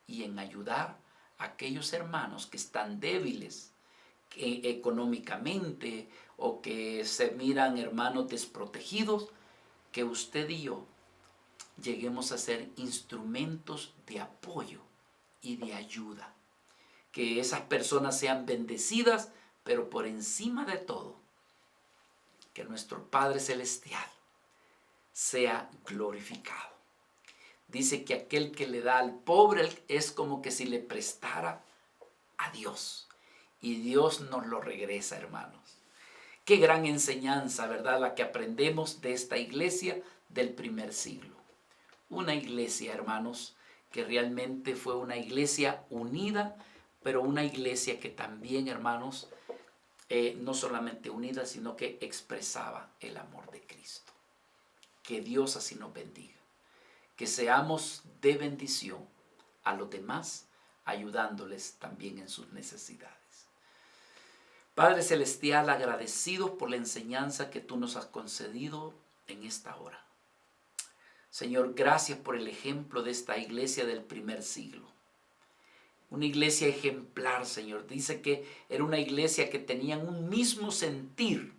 y en ayudar a aquellos hermanos que están débiles económicamente o que se miran, hermanos, desprotegidos, que usted y yo lleguemos a ser instrumentos de apoyo y de ayuda. Que esas personas sean bendecidas, pero por encima de todo, que nuestro Padre Celestial sea glorificado. Dice que aquel que le da al pobre es como que si le prestara a Dios. Y Dios nos lo regresa, hermanos. Qué gran enseñanza, ¿verdad?, la que aprendemos de esta iglesia del primer siglo. Una iglesia, hermanos, que realmente fue una iglesia unida, pero una iglesia que también, hermanos, no solamente unida, sino que expresaba el amor de Cristo. Que Dios así nos bendiga. Que seamos de bendición a los demás, ayudándoles también en sus necesidades. Padre Celestial, agradecido por la enseñanza que tú nos has concedido en esta hora. Señor, gracias por el ejemplo de esta iglesia del primer siglo. Una iglesia ejemplar, Señor. Dice que era una iglesia que tenían un mismo sentir,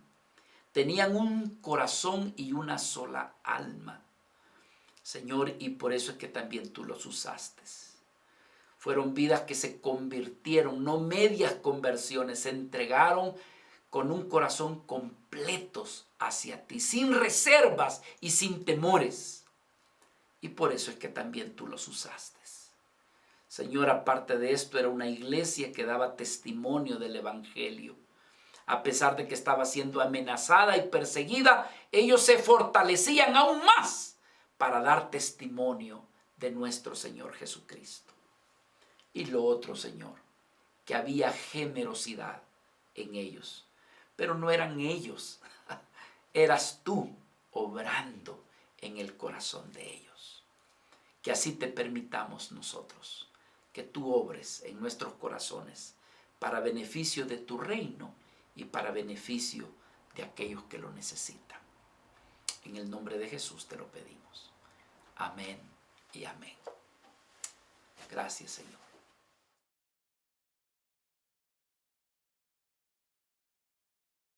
tenían un corazón y una sola alma. Señor, y por eso es que también tú los usaste. Fueron vidas que se convirtieron, no medias conversiones, se entregaron con un corazón completos hacia ti, sin reservas y sin temores. Y por eso es que también tú los usaste. Señor, aparte de esto, era una iglesia que daba testimonio del evangelio. A pesar de que estaba siendo amenazada y perseguida, ellos se fortalecían aún más para dar testimonio de nuestro Señor Jesucristo. Y lo otro, Señor, que había generosidad en ellos. Pero no eran ellos, eras tú obrando en el corazón de ellos. Que así te permitamos nosotros, que tú obres en nuestros corazones para beneficio de tu reino y para beneficio de aquellos que lo necesitan. En el nombre de Jesús te lo pedimos. Amén y amén. Gracias, Señor.